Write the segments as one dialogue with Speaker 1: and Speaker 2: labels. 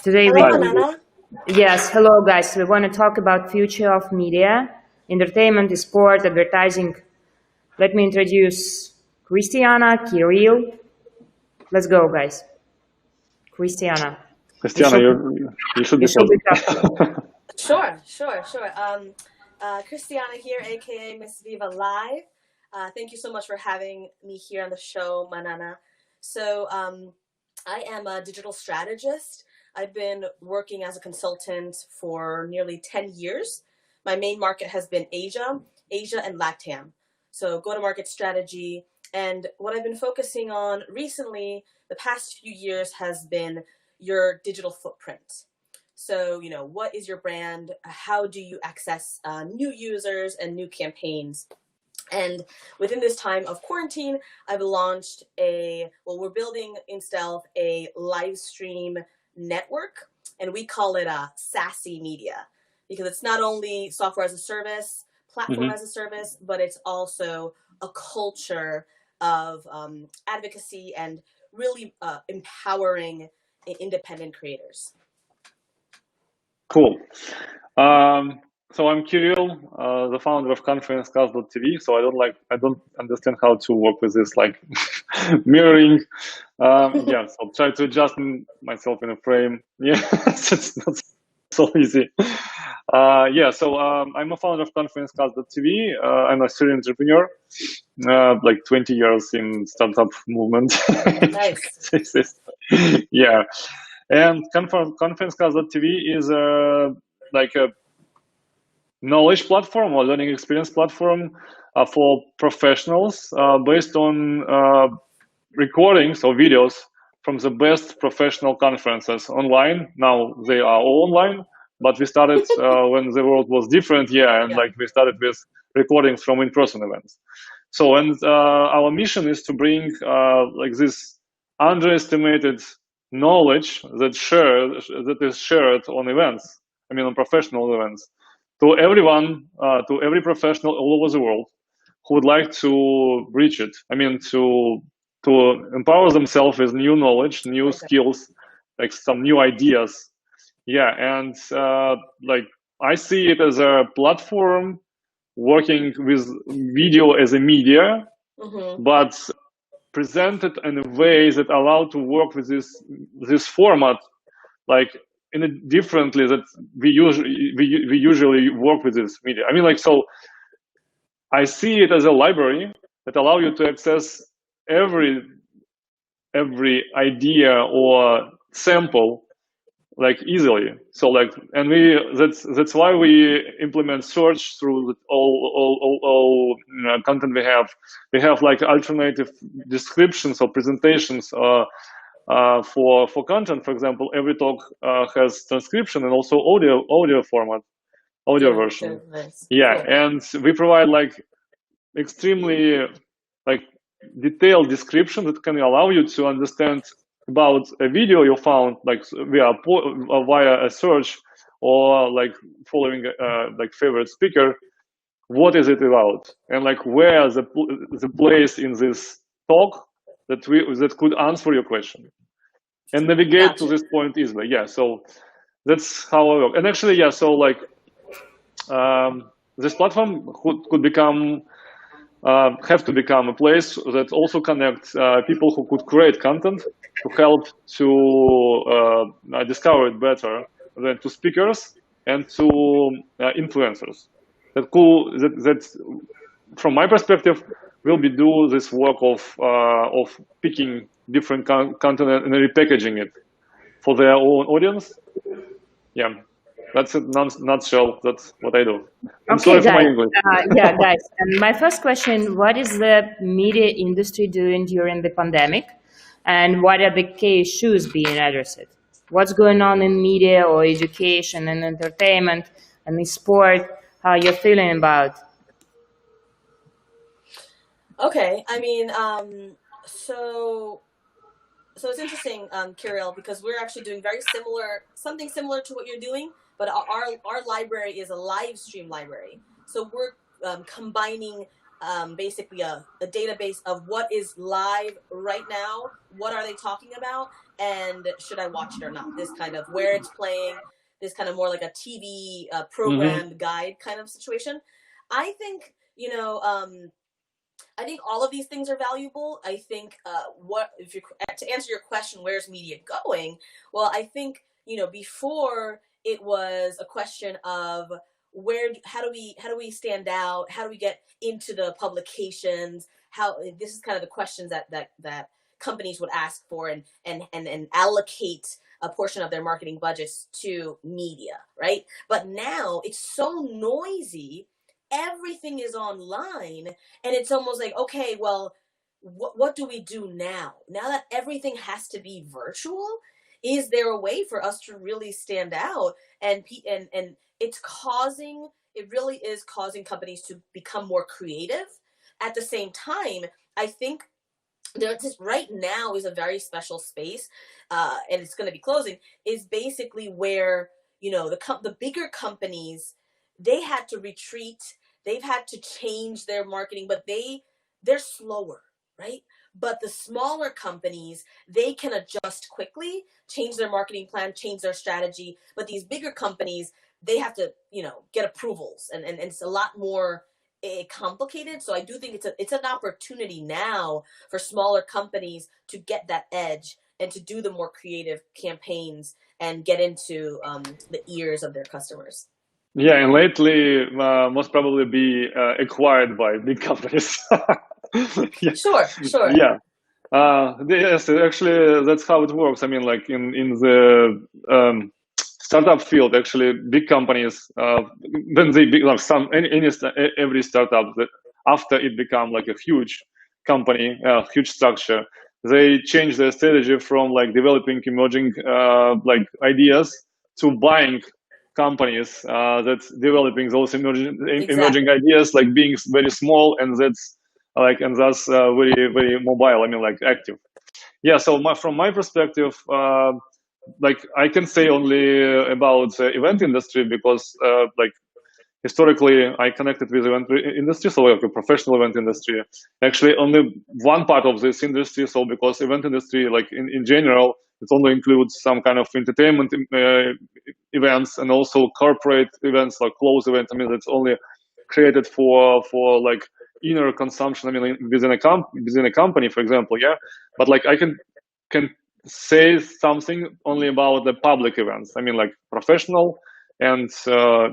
Speaker 1: Today
Speaker 2: Hello, Manana.
Speaker 1: yes, hello guys. We want to talk about future of media, entertainment, sport, advertising. Let me introduce Christiana, Kirill. Let's go, guys. Christiana.
Speaker 3: Christiana, you should be present.
Speaker 2: Sure. Christiana here, aka Miss Viva Live. Thank you so much for having me here on the show, Manana. So I am a digital strategist. I've been working as a consultant for nearly 10 years. My main market has been Asia and LATAM. So go-to-market strategy. And what I've been focusing on recently, the past few years, has been your digital footprint. So, what is your brand? How do you access new users and new campaigns? And within this time of quarantine, I've launched we're building in stealth a live stream network, and we call it a SaaS media, because it's not only software as a service, platform as a service, but it's also a culture of advocacy and really empowering independent creators.
Speaker 3: Cool. So I'm Kirill, the founder of ConferenceCast.tv. So I don't understand how to work with this like mirroring. So I'll try to adjust myself in a frame. Yeah, it's not so easy. So I'm a founder of ConferenceCast.tv. I'm a serial entrepreneur, like 20 years in startup movement.
Speaker 2: Nice.
Speaker 3: Yeah. And ConferenceCast.tv is like a knowledge platform or learning experience platform for professionals based on recordings or videos from the best professional conferences online. Now they are all online, but we started when the world was different. Like we started with recordings from in-person events. So, and our mission is to bring like this underestimated knowledge that is shared on events, on professional events, to everyone, to every professional all over the world who would like to reach it. To empower themselves with new knowledge, new skills, like some new ideas. And like I see it as a platform working with video as a media, but presented in a way that allow to work with this format, like in a differently that we usually work with this media. So I see it as a library that allow you to access every idea or sample like easily. So like, and that's why we implement search through all content we have. We have like alternative descriptions or presentations for content. For example, every talk has transcription and also audio format, audio version.
Speaker 2: Nice.
Speaker 3: Yeah, and we provide like extremely like detailed description that can allow you to understand about a video you found like via a search or like following like favorite speaker. What is it about, and like where the place in this talk that could answer your question and navigate to this point easily. So that's how I work. And actually, so like this platform could become have to become a place that also connects people who could create content to help to discover it better than to speakers and to influencers. That from my perspective will be do this work of picking different content and repackaging it for their own audience. That's a nutshell. That's what I do. I'm sorry for my English.
Speaker 1: Guys. And my first question: what is the media industry doing during the pandemic, and what are the key issues being addressed? What's going on in media or education and entertainment and in sport? How you're feeling about?
Speaker 2: Okay, so it's interesting, Kirill, because we're actually doing something similar to what you're doing, but our library is a live stream library. So we're combining basically a database of what is live right now, what are they talking about, and should I watch it or not? This kind of where it's playing, this kind of more like a TV program guide kind of situation. I think, I think all of these things are valuable. I think what if you to answer your question, where's media going? Well, I think before it was a question of how do we stand out? How do we get into the publications? How this is kind of the questions that companies would ask for and allocate a portion of their marketing budgets to media, right? But now it's so noisy, everything is online, and it's almost like, okay, well, what do we do now that everything has to be virtual? Is there a way for us to really stand out? And it really is causing companies to become more creative. At the same time, I think right now is a very special space, and it's going to be closing, is basically where the bigger companies, they had to retreat, they've had to change their marketing, but they're slower, right? But the smaller companies, they can adjust quickly, change their marketing plan, change their strategy. But these bigger companies, they have to get approvals, and it's a lot more complicated. So I do think it's an opportunity now for smaller companies to get that edge and to do the more creative campaigns and get into the ears of their customers.
Speaker 3: Yeah, and lately most probably be acquired by big companies. Yeah.
Speaker 2: Sure.
Speaker 3: Yeah. Yes, actually, that's how it works. I mean, like in the startup field, actually, big companies, when they like every startup that after it become like a huge company, huge structure, they change their strategy from like developing emerging like ideas to buying companies that's developing those emerging ideas, like being very small, and that's like, and thus very very mobile. I mean, like active. Yeah. So from my perspective, like I can say only about the event industry, because like historically I connected with event industry, so like a professional event industry. Actually, only one part of this industry. So because event industry, like in general, it only includes some kind of entertainment events and also corporate events, like closed events. I mean, it's only created for like inner consumption. I mean, within a company, for example. Yeah. But like I can say something only about the public events. I mean, like professional and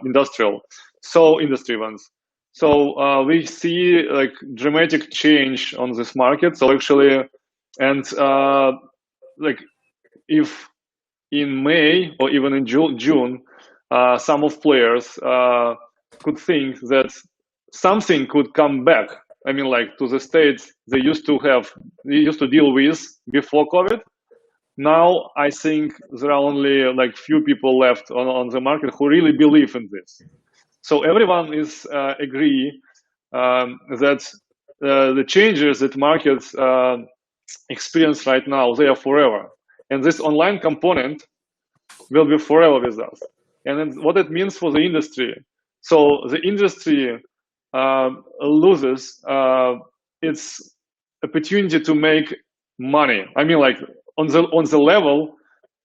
Speaker 3: industrial. So industry events. So we see like dramatic change on this market. So actually, and like if in May or even in June, some of players could think that something could come back. I mean, like to the states they used to deal with before COVID. Now I think there are only like few people left on the market who really believe in this. So everyone is agree that the changes that markets experience right now, they are forever, and this online component will be forever with us. And then what it means for the industry. So the industry loses its opportunity to make money. I mean, like on the level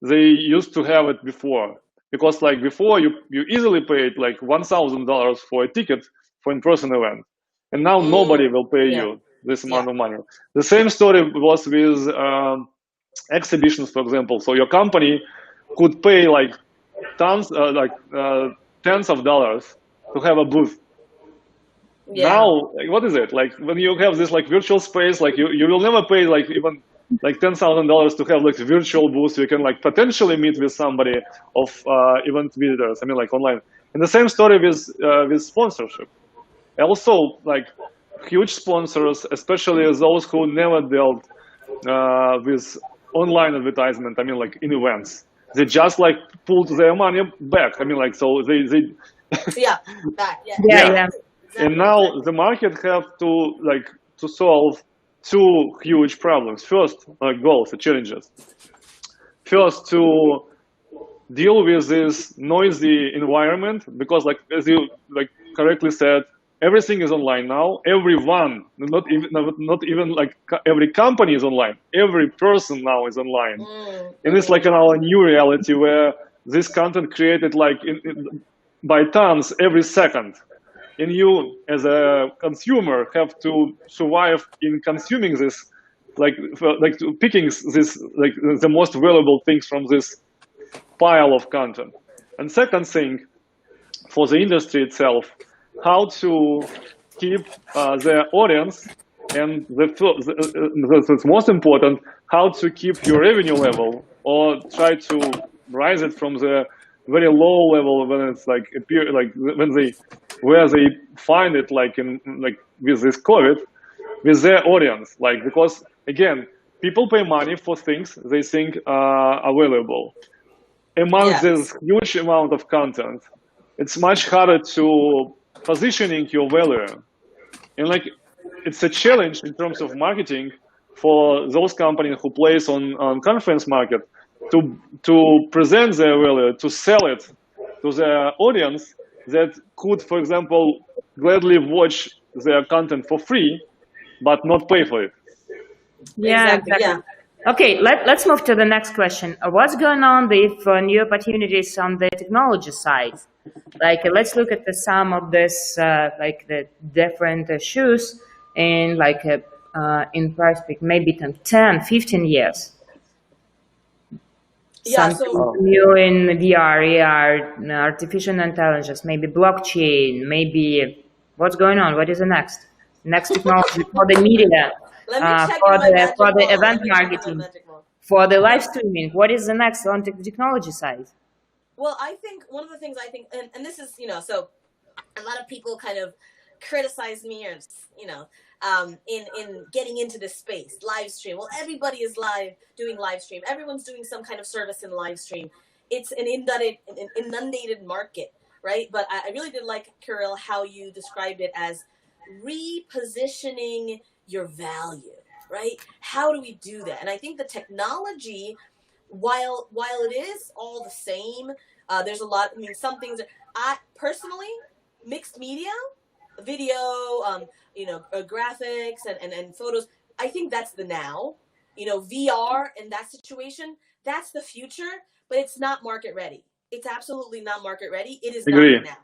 Speaker 3: they used to have it before, because like before you easily paid like $1,000 for a ticket for in-person event, and now nobody will pay you this amount of money. The same story was with exhibitions, for example. So your company could pay like tens of dollars to have a booth. Now, like, what is it like when you have this like virtual space? Like you will never pay like even like $10,000 to have like a virtual booth. You can like potentially meet with somebody of event visitors. I mean, like online. And the same story with sponsorship. Also, like huge sponsors, especially those who never dealt with online advertisement. I mean, like in events, they just like pulled their money back. I mean, like so they
Speaker 2: back.
Speaker 1: Yeah.
Speaker 3: Exactly, and now the market have to solve two huge problems. First, like goals, the challenges. First, to deal with this noisy environment, because like as you like correctly said, everything is online now. Everyone, not even like every company is online. Every person now is online, and it's like a new reality where this content created like by tons every second, and you as a consumer have to survive in consuming this, like picking this, like the most valuable things from this pile of content. And second thing, for the industry itself, how to keep their audience, and that's most important, how to keep your revenue level or try to rise it from the very low level when it's like appear, like when they where they find it, like in like with this COVID, with their audience, like, because again, people pay money for things they think are valuable. Amongst this huge amount of content, it's much harder to positioning your value, and like it's a challenge in terms of marketing for those companies who place on conference market to present their value, to sell it to their audience that could, for example, gladly watch their content for free but not pay for it.
Speaker 1: Yeah, exactly. Okay, let's move to the next question. What's going on with new opportunities on the technology side? Like, let's look at some of this, like the different issues in like in perspective, maybe 10, 15 years. Something new in VR, AR, artificial intelligence, maybe blockchain, maybe what's going on? What is the next technology for the media, for the event marketing, for the live streaming? What is the next on the technology side?
Speaker 2: Well, I think one of the things I think, and this is, so a lot of people kind of criticize me, or, in getting into this space, live stream. Well, everybody is doing live stream. Everyone's doing some kind of service in live stream. It's an inundated market, right? But I really did like, Kirill, how you described it as repositioning your value, right? How do we do that? And I think the technology, while it is all the same, there's a lot. I mean, some things. I personally, mixed media, video, graphics and photos. I think that's the now. VR in that situation, that's the future, but it's not market ready. It's absolutely not market ready. It is not now.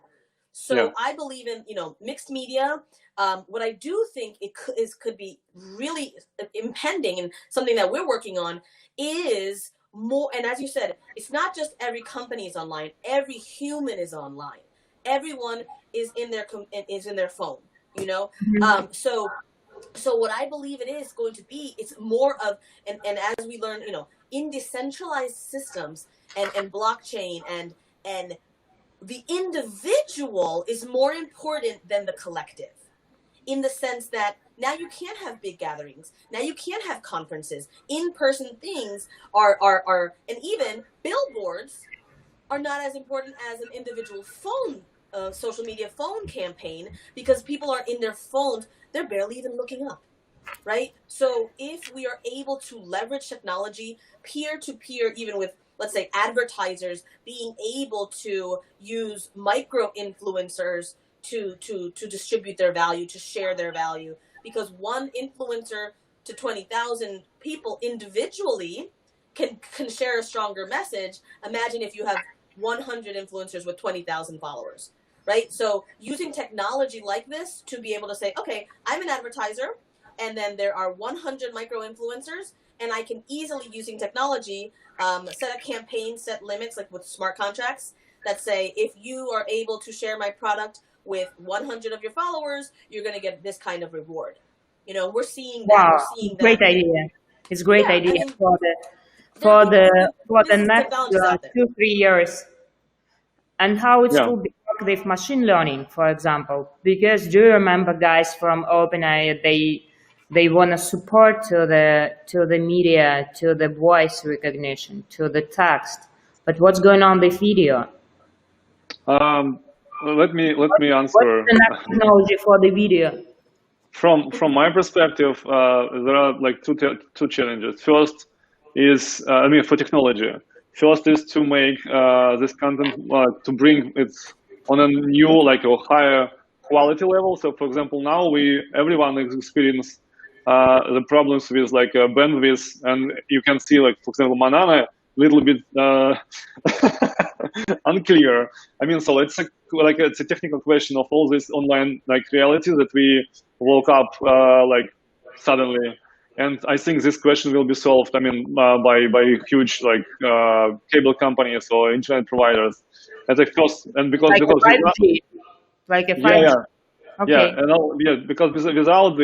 Speaker 2: So I believe in mixed media. What I do think could be really impending, and something that we're working on is more. And as you said, it's not just every company is online. Every human is online. Everyone is in their phone. So what I believe it is going to be, it's more of, and as we learn, in decentralized systems and blockchain and the individual is more important than the collective, in the sense that now you can't have big gatherings. Now you can't have conferences. In-person things are, and even billboards are not as important as an individual phone, social media phone campaign, because people are in their phones. They're barely even looking up, right? So if we are able to leverage technology peer-to-peer, even with, let's say, advertisers being able to use micro influencers to distribute their value, to share their value, because one influencer to 20,000 people individually can share a stronger message. Imagine if you have 100 influencers with 20,000 followers, right? So using technology like this to be able to say, okay, I'm an advertiser, and then there are 100 micro influencers, and I can easily, using technology, set a campaign, set limits, like with smart contracts that say, if you are able to share my product with 100 of your followers, you're going to get this kind of reward. We're seeing that.
Speaker 1: Wow,
Speaker 2: we're seeing
Speaker 1: great
Speaker 2: that.
Speaker 1: idea. It's a great idea,
Speaker 2: I mean,
Speaker 1: for the next 2-3 years. And how it will be work with machine learning, for example. Because do you remember, guys, from OpenAI, they want to support to the media, to the voice recognition, to the text. But what's going on with video?
Speaker 3: Let me answer.
Speaker 1: What's the next technology for the video?
Speaker 3: From my perspective, there are like two challenges. First is, for technology. First is to make this content, to bring it on a new, like a higher quality level. So for example, now everyone experience the problems with like bandwidth, and you can see like, for example, Manana little bit unclear. I mean, so it's it's a technical question of all this online like reality that we woke up like suddenly. And I think this question will be solved. I mean, by huge like cable companies or internet providers. As a first, and because
Speaker 1: Like a
Speaker 3: because
Speaker 1: 5G, like a
Speaker 3: yeah
Speaker 1: 5G.
Speaker 3: yeah
Speaker 1: Okay.
Speaker 3: and because without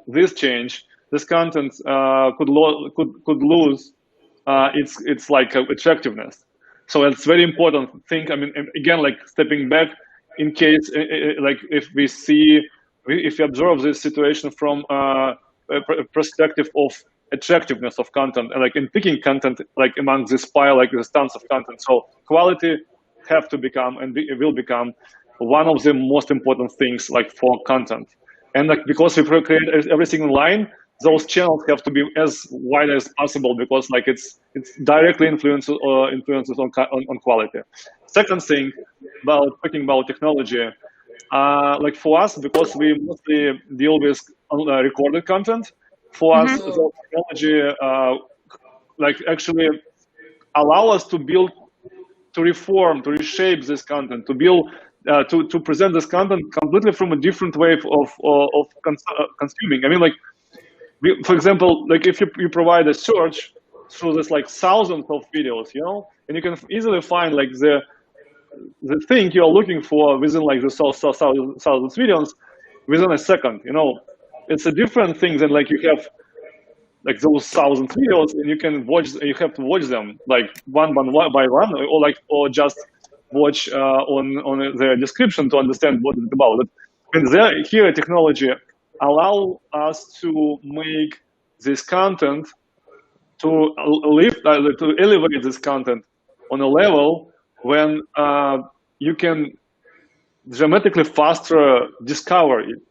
Speaker 3: this change, this content could lose its like attractiveness. So it's very important thing. I mean, again, like stepping back, in case like if we observe this situation from a perspective of attractiveness of content, and like in picking content like among this pile, like there's tons of content. So quality have to become and will become one of the most important things like for content. And like because we create everything online, those channels have to be as wide as possible, because like it's directly influences on quality. Second thing about talking about technology, like for us, because we mostly deal with recorded content, for us the technology like actually allow us to build, to reform, to reshape this content, to build, to present this content completely from a different way of consuming. I mean, like, for example, like if you provide a search through this like thousands of videos, you know, and you can easily find like the thing you're looking for within like the thousands videos within a second, you know. It's a different thing than like you have like those thousand videos and you have to watch them like one by one, or just watch on the description to understand what it's about. And here technology allow us to make this content, to to elevate this content on a level when you can dramatically faster discover it.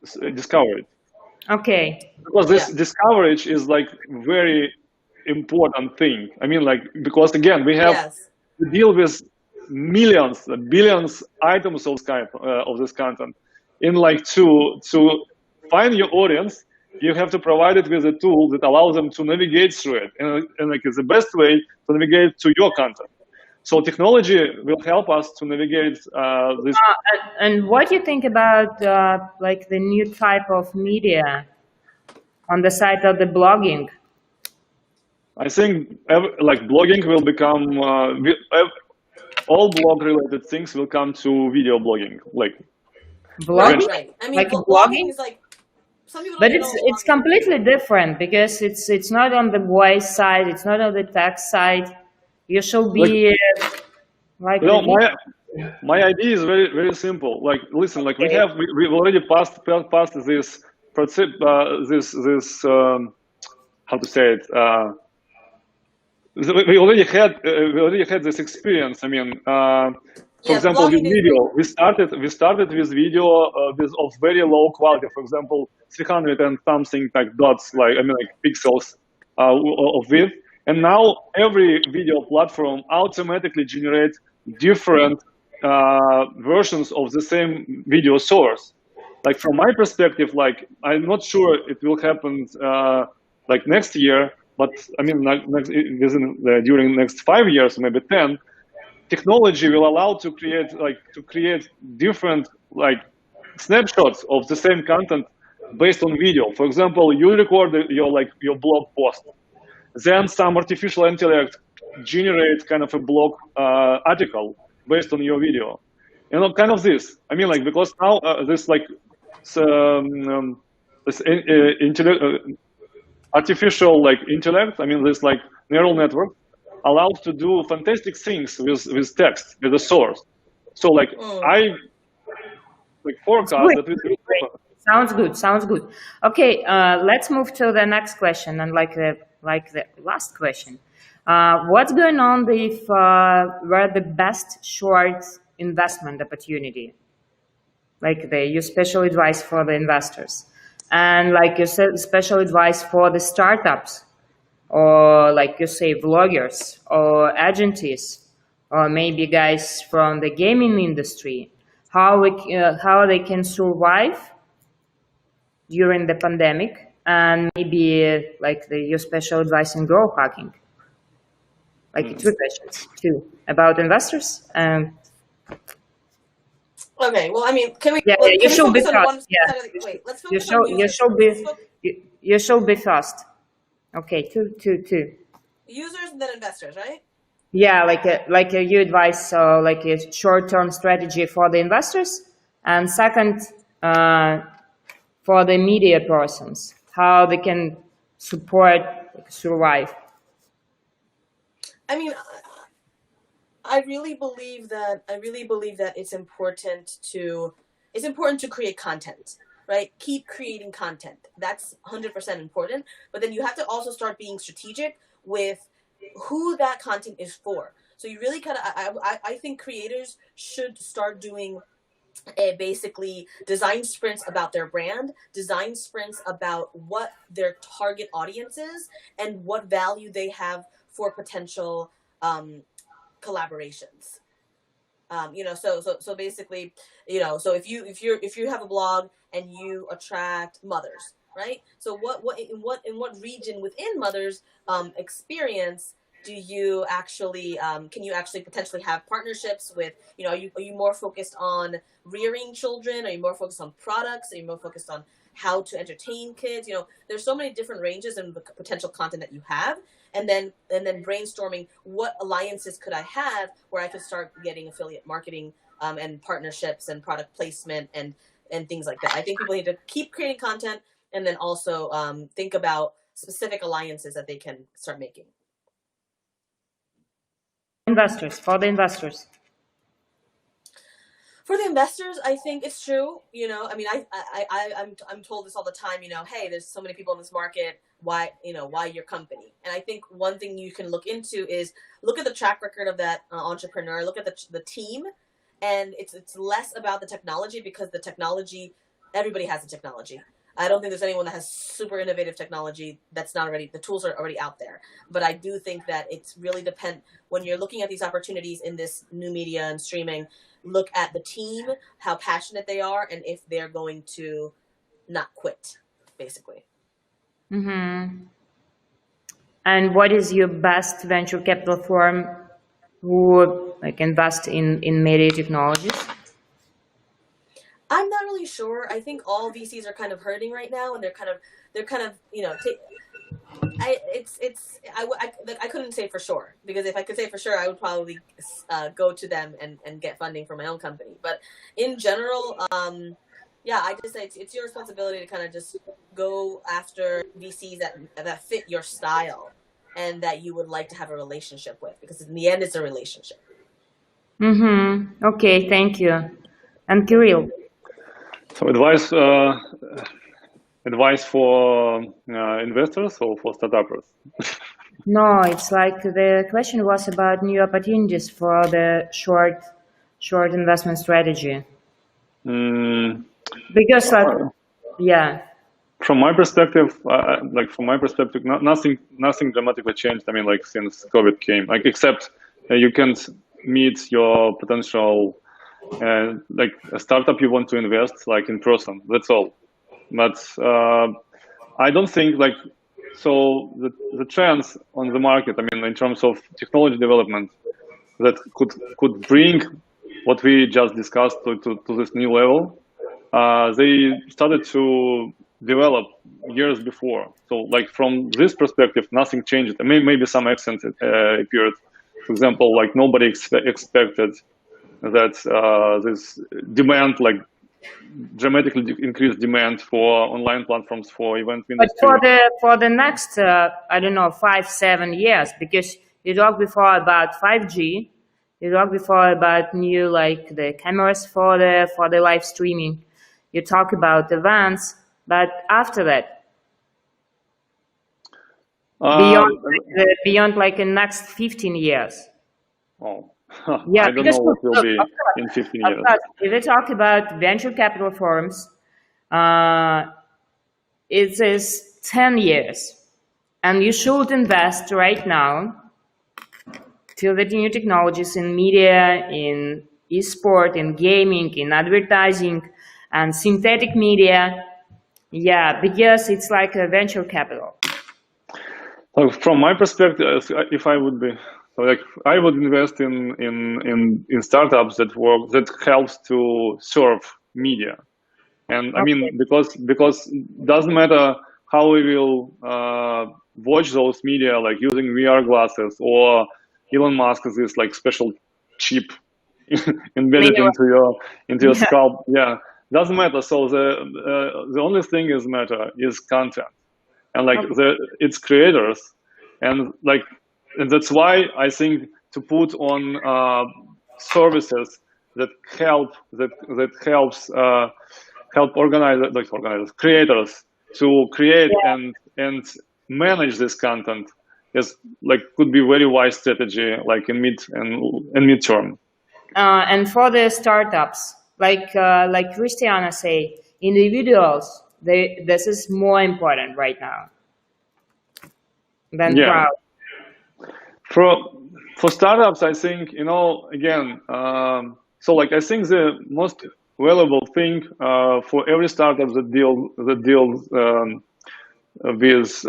Speaker 1: Okay.
Speaker 3: Because this discoverage is like very important thing. I mean, like, because again, we have to deal with millions, billions items of this content. In like to find your audience, you have to provide it with a tool that allows them to navigate through it, and like it's the best way to navigate to your content. So technology will help us to navigate this.
Speaker 1: And what do you think about like the new type of media on the side of the blogging?
Speaker 3: I think like blogging will become all blog-related things will come to video blogging, like
Speaker 1: blogging.
Speaker 2: Right. I mean,
Speaker 1: like
Speaker 2: blogging is like, some people
Speaker 1: but
Speaker 2: don't
Speaker 1: it's completely different, because it's not on the voice side, it's not on the text side. You should be like.
Speaker 3: My idea is very very simple. Like, listen, like we've already passed this how to say it. We already had this experience. I mean, for example, with video, we started with video of very low quality. For example, 300 and something like dots, like pixels of width. And now every video platform automatically generates different versions of the same video source. Like from my perspective, like I'm not sure it will happen like next year. But I mean, during the next 5 years, maybe 10, technology will allow to create different like snapshots of the same content based on video. For example, you record your blog post, then some artificial intellect generates kind of a blog article based on your video. You know, kind of this. I mean, like, because now this like artificial like intellect, I mean this like neural network, allows to do fantastic things with text, with the source. So like I like forecast that it will
Speaker 1: Sounds good. Okay, let's move to the next question, and like the last question. What's going on if where the best short investment opportunity? Like your special advice for the investors, and like you said, special advice for the startups, or like you say, vloggers or agencies, or maybe guys from the gaming industry. how they can survive during the pandemic, and maybe like your special advice in growth hacking. Like two questions, two about investors.
Speaker 2: Okay, well, I mean, can we
Speaker 1: Yeah, yeah, you
Speaker 2: can we
Speaker 1: should be
Speaker 2: focus on
Speaker 1: fast.
Speaker 2: one
Speaker 1: Yeah,
Speaker 2: side of the, wait, let's
Speaker 1: you
Speaker 2: focus on
Speaker 1: should you
Speaker 2: users.
Speaker 1: should be you should be fast. Okay, two.
Speaker 2: Users and then investors, right?
Speaker 1: Yeah, like you advise like a short-term strategy for the investors, and second for the media persons, how they can support, like, survive.
Speaker 2: I mean, I really believe that it's important to create content, right? Keep creating content. That's 100% important. But then you have to also start being strategic with who that content is for. So you really kind of, I think creators should start doing basically design sprints about their brand, design sprints about what their target audience is, and what value they have for potential collaborations. So basically, so if you have a blog and you attract mothers, right? So what region within mothers experience do you actually can you actually potentially have partnerships with? Are you more focused on rearing children? Are you more focused on products? Are you more focused on how to entertain kids? There's so many different ranges and potential content that you have, and then brainstorming what alliances could I have where I could start getting affiliate marketing and partnerships and product placement and things like that. I think people need to keep creating content and then also think about specific alliances that they can start making.
Speaker 1: For the investors.
Speaker 2: For the investors, I think it's true. I mean, I'm told this all the time. Hey, there's so many people in this market. Why your company? And I think one thing you can look into is look at the track record of that entrepreneur. Look at the team, and it's less about the technology, because the technology, everybody has the technology. I don't think there's anyone that has super innovative technology that's not already, the tools are already out there. But I do think that it's really when you're looking at these opportunities in this new media and streaming, look at the team, how passionate they are, and if they're going to not quit, basically.
Speaker 1: Mm-hmm. And what is your best venture capital firm who invest in media technologies?
Speaker 2: I'm not really sure. I think all VCs are kind of hurting right now, and they're kind of I couldn't say for sure, because if I could say for sure, I would probably go to them and get funding for my own company. But in general, I just say it's your responsibility to kind of just go after VCs that fit your style and that you would like to have a relationship with, because in the end, it's a relationship.
Speaker 1: Mm-hmm. Okay, thank you. And Kirill?
Speaker 3: So advice for investors or for startups?
Speaker 1: No, it's like the question was about new opportunities for the short investment strategy. Because yeah.
Speaker 3: From my perspective, nothing dramatically changed. I mean, like, since COVID came, like, except you can't meet your potential, like a startup you want to invest, like, in person. That's all. But I don't think so the trends on the market, I mean, in terms of technology development, that could bring what we just discussed to this new level, they started to develop years before. So, like, from this perspective, nothing changed. Maybe some accent appeared. For example, like, nobody expected that this demand, like, dramatically increased demand for online platforms for event industry.
Speaker 1: But for the next I don't know, 5-7 years, because you talked before about 5G, you talked before about new, like, the cameras for the live streaming, you talk about events, but after that, beyond like the next 15 years.
Speaker 3: Oh,
Speaker 1: yeah,
Speaker 3: I don't know what will be in 15 years.
Speaker 1: If we talk about venture capital firms, it is 10 years, and you should invest right now to the new technologies in media, in eSport, in gaming, in advertising, and synthetic media. Yeah, because it's like a venture capital.
Speaker 3: So from my perspective, if I would be, so like I would invest in startups that helps to serve media. And I mean, because doesn't matter how we will watch those media, like using VR glasses, or Elon Musk is this like special chip embedded
Speaker 1: Anyway,
Speaker 3: into your scalp. Yeah, doesn't matter. So the only thing is matter is content, and like its creators, and like, and that's why I think to put on services that helps help organize creators to create and manage this content is like could be very wise strategy, like in midterm.
Speaker 1: and for the startups, like Christiana say, individuals, this is more important right now than
Speaker 3: Yeah,
Speaker 1: crowd.
Speaker 3: for for startups, I think, again, so like I think the most valuable thing for every startup that deals with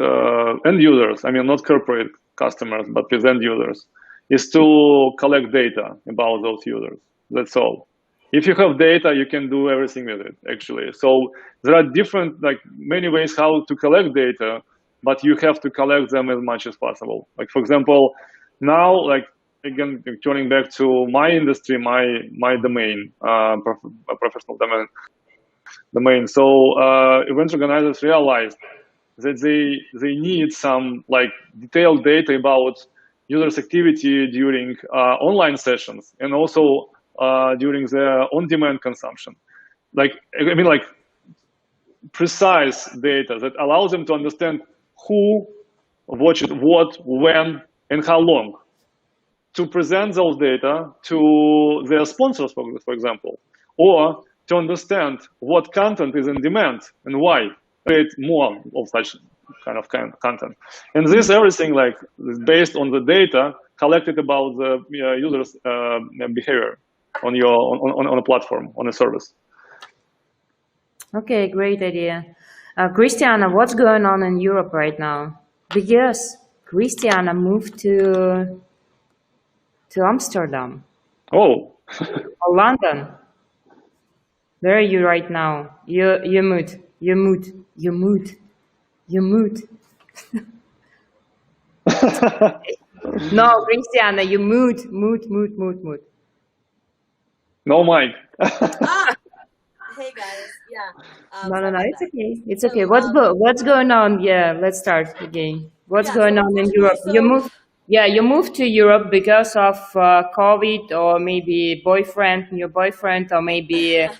Speaker 3: end users, I mean not corporate customers but with end users, is to collect data about those users. That's all. If you have data, you can do everything with it, actually. So there are different, like many ways how to collect data, but you have to collect them as much as possible. Like for example, now, like again, turning back to my industry, my domain, professional domain. So event organizers realized that they need some like detailed data about users' activity during online sessions, and also during their on-demand consumption. Like I mean, like precise data that allows them to understand who watched what, when, and how long, to present those data to their sponsors, for example, or to understand what content is in demand and why, create more of such kind of content. And this everything like is based on the data collected about the users' behavior on a platform, on a service.
Speaker 1: Okay, great idea. Christiana, what's going on in Europe right now? Because Christiana moved to Amsterdam
Speaker 3: Oh,
Speaker 1: or London. Where are you right now? You mood. You mood. You mood. You mood. No, Christiana, you mood.
Speaker 3: no, Mike.
Speaker 2: Ah, hey guys. Yeah.
Speaker 1: No,
Speaker 2: Sorry about
Speaker 1: it's
Speaker 2: that.
Speaker 1: okay. It's
Speaker 2: So,
Speaker 1: okay. What's going on? Yeah, let's start again. What's
Speaker 2: yeah.
Speaker 1: going
Speaker 2: So
Speaker 1: on in
Speaker 2: unfortunately,
Speaker 1: Europe? You moved to Europe because of COVID, or maybe new boyfriend, or maybe
Speaker 2: no,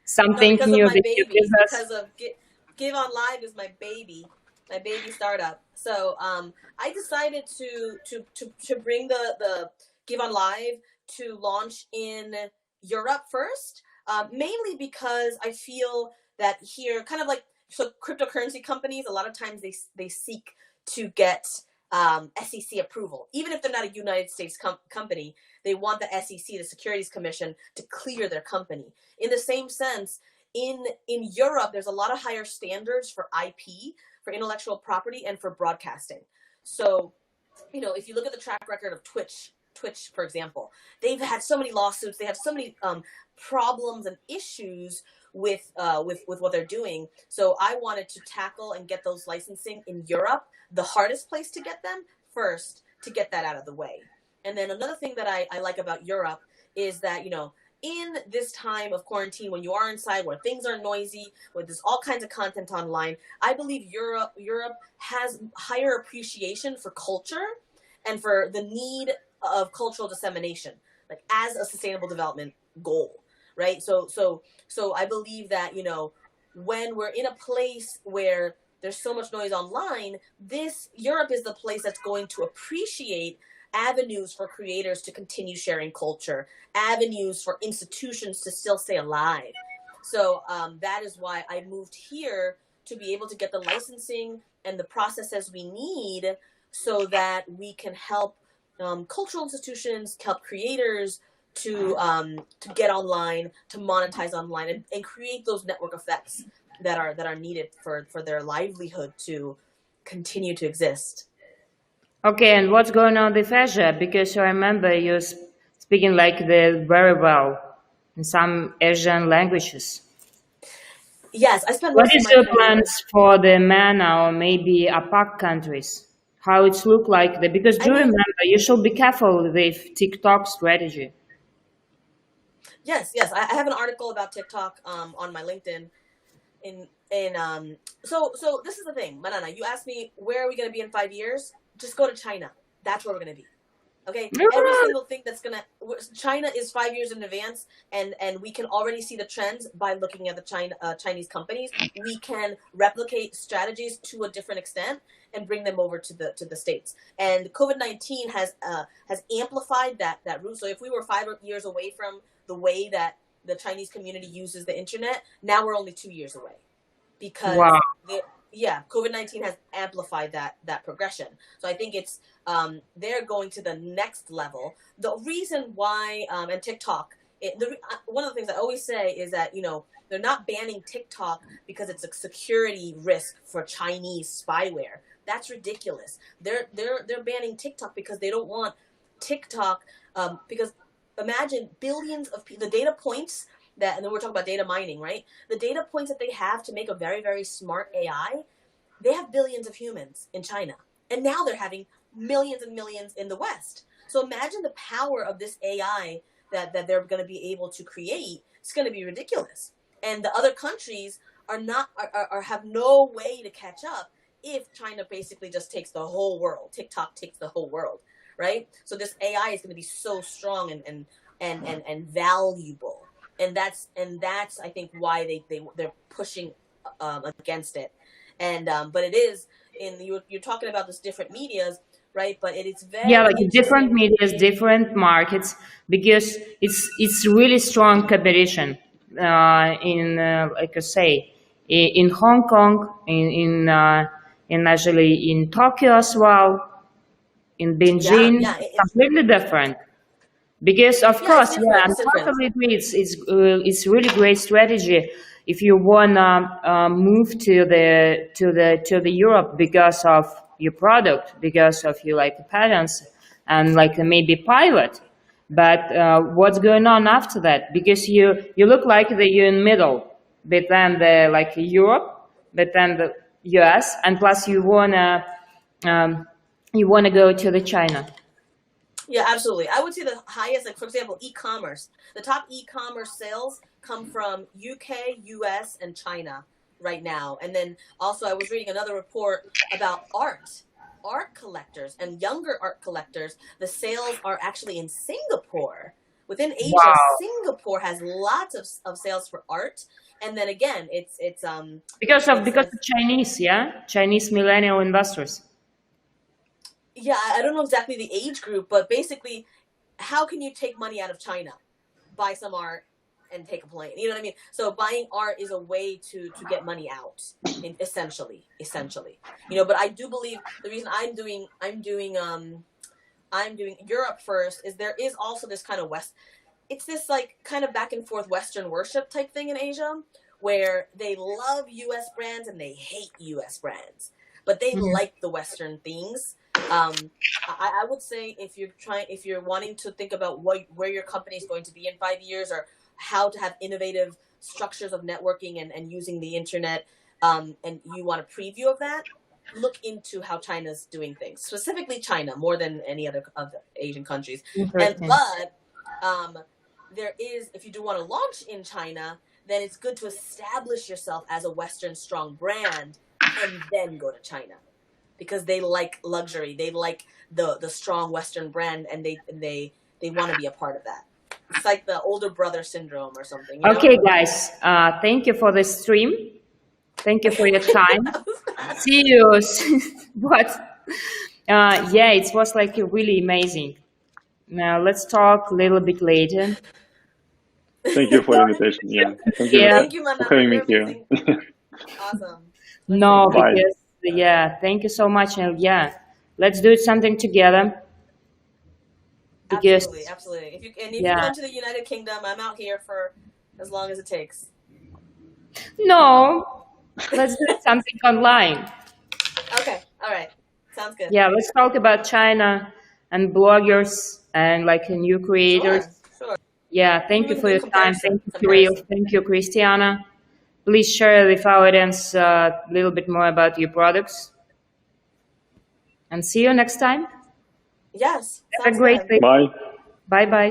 Speaker 1: something
Speaker 2: because of
Speaker 1: new
Speaker 2: my
Speaker 1: with your
Speaker 2: baby.
Speaker 1: business.
Speaker 2: Because of Give On Live is my baby startup. So I decided to bring the Give On Live to launch in Europe first, mainly because I feel that here, kind of like so cryptocurrency companies, a lot of times they seek to get SEC approval, even if they're not a United States company. They want the SEC, the Securities Commission, to clear their company. In the same sense, in Europe, there's a lot of higher standards for IP, for intellectual property, and for broadcasting. So, if you look at the track record of Twitch, for example, they've had so many lawsuits. They have so many problems and issues with what they're doing. So I wanted to tackle and get those licensing in Europe, the hardest place to get them first, to get that out of the way. And then another thing that I like about Europe is that, in this time of quarantine, when you are inside, where things are noisy, where there's all kinds of content online, I believe Europe has higher appreciation for culture and for the need of cultural dissemination, like as a sustainable development goal, right? So I believe that, when we're in a place where there's so much noise online, Europe is the place that's going to appreciate avenues for creators to continue sharing culture, avenues for institutions to still stay alive. So that is why I moved here, to be able to get the licensing and the processes we need so that we can help cultural institutions, help creators to get online, to monetize online, and create those network effects that are needed for their livelihood to continue to exist.
Speaker 1: Okay, and what's going on with Asia? Because I remember you speaking like the very well in some Asian languages.
Speaker 2: Yes, I spent
Speaker 1: What
Speaker 2: most of
Speaker 1: is
Speaker 2: my
Speaker 1: your
Speaker 2: career.
Speaker 1: plans for the MENA or maybe APAC countries? How it's look like? Because
Speaker 2: I
Speaker 1: do
Speaker 2: mean,
Speaker 1: remember, you should be careful with TikTok strategy.
Speaker 2: yes, I have an article about TikTok on my LinkedIn. So this is the thing, Manana. You asked me where are we going to be in 5 years? Just go to China. That's where we're going to be. Okay, every single thing that's China is 5 years in advance, and we can already see the trends by looking at the Chinese companies. We can replicate strategies to a different extent and bring them over to the States. And COVID-19 has amplified that route. So if we were 5 years away from the way that the Chinese community uses the internet, now we're only 2 years away, because
Speaker 1: Wow.
Speaker 2: COVID-19 has amplified that progression. So I think it's they're going to the next level. The reason why and TikTok, one of the things I always say is that they're not banning TikTok because it's a security risk for Chinese spyware. That's ridiculous. They're banning TikTok because they don't want TikTok because imagine billions of the data points that, and then we're talking about data mining, right? The data points that they have to make a very, very smart AI, they have billions of humans in China. And now they're having millions and millions in the West. So imagine the power of this AI that they're going to be able to create. It's going to be ridiculous. And the other countries have no way to catch up if China basically just takes the whole world. TikTok takes the whole world, right? So this AI is going to be so strong and valuable. And that's I think why they're pushing against it. And but it is you're talking about this different medias, right? But it is
Speaker 1: Yeah,
Speaker 2: very
Speaker 1: like different
Speaker 2: interesting.
Speaker 1: medias, different markets, because it's really strong competition in like I say in Hong Kong, in actually in Tokyo as well, in
Speaker 2: Yeah,
Speaker 1: Beijing,
Speaker 2: yeah,
Speaker 1: completely different. Because of
Speaker 2: yeah, it's
Speaker 1: course, yeah,
Speaker 2: different.
Speaker 1: I'm
Speaker 2: It's different.
Speaker 1: totally agree. It's really great strategy if you wanna move to the Europe because of your product, because of your like patents and like maybe pilot. But what's going on after that? Because you look like you're in middle between the like Europe, between the US, and plus um, you wanna go to the China.
Speaker 2: Yeah, absolutely. I would say the highest, like for example, e-commerce. The top e-commerce sales come from UK, US, and China right now. And then also, I was reading another report about art collectors and younger art collectors. The sales are actually in Singapore. Within Asia,
Speaker 1: Wow.
Speaker 2: Singapore has lots of sales for art. And then again,
Speaker 1: Because
Speaker 2: it's
Speaker 1: of Chinese, yeah, Chinese millennial investors.
Speaker 2: yeah, I don't know exactly the age group, but basically, how can you take money out of China? Buy some art and take a plane. You know what I mean? So buying art is a way to get money out, essentially. But I do believe the reason I'm doing Europe first is there is also this kind of it's this like kind of back and forth Western worship type thing in Asia where they love US brands and they hate US brands, but they
Speaker 1: Mhm.
Speaker 2: like the Western things. I would say if you're wanting to think about where your company is going to be in 5 years, or how to have innovative structures of networking and using the internet, and you want a preview of that, look into how China's doing things, specifically China, more than any other of the Asian countries.
Speaker 1: Interesting.
Speaker 2: But there is, if you do want to launch in China, then it's good to establish yourself as a Western strong brand and then go to China, because they like luxury, they like the strong Western brand, and they want to be a part of that. It's like the older brother syndrome or something.
Speaker 1: Okay, guys, thank you for the stream. Thank you for your time. See you. But yeah, it was like really amazing. Now let's talk a little bit later.
Speaker 3: Thank you for the invitation. Yeah, thank you
Speaker 1: Yeah,
Speaker 2: Thank you,
Speaker 3: for
Speaker 2: Manana.
Speaker 3: having me
Speaker 2: You're
Speaker 3: here.
Speaker 2: amazing. Awesome. Let's stay
Speaker 1: no,
Speaker 2: in touch.
Speaker 3: Bye.
Speaker 1: because yeah, thank you so much, and yeah, let's do something together. because
Speaker 2: Absolutely, absolutely. If you
Speaker 1: yeah,
Speaker 2: come to the United Kingdom, I'm out here for as long as it takes.
Speaker 1: no, let's do something online.
Speaker 2: Okay, all right, sounds good.
Speaker 1: Yeah, let's talk about China and bloggers and like new creators.
Speaker 2: Sure, sure.
Speaker 1: Yeah, thank
Speaker 2: Maybe
Speaker 1: you
Speaker 2: we can
Speaker 1: for
Speaker 2: do
Speaker 1: your time.
Speaker 2: comparison.
Speaker 1: Thank you, Kirill.
Speaker 2: Comparison.
Speaker 1: Thank you, Christiana. Please share with our audience a little bit more about your products. And see you next time.
Speaker 2: Yes,
Speaker 1: Have a
Speaker 2: sounds
Speaker 1: great
Speaker 2: good.
Speaker 1: day.
Speaker 3: Bye.
Speaker 1: Bye bye.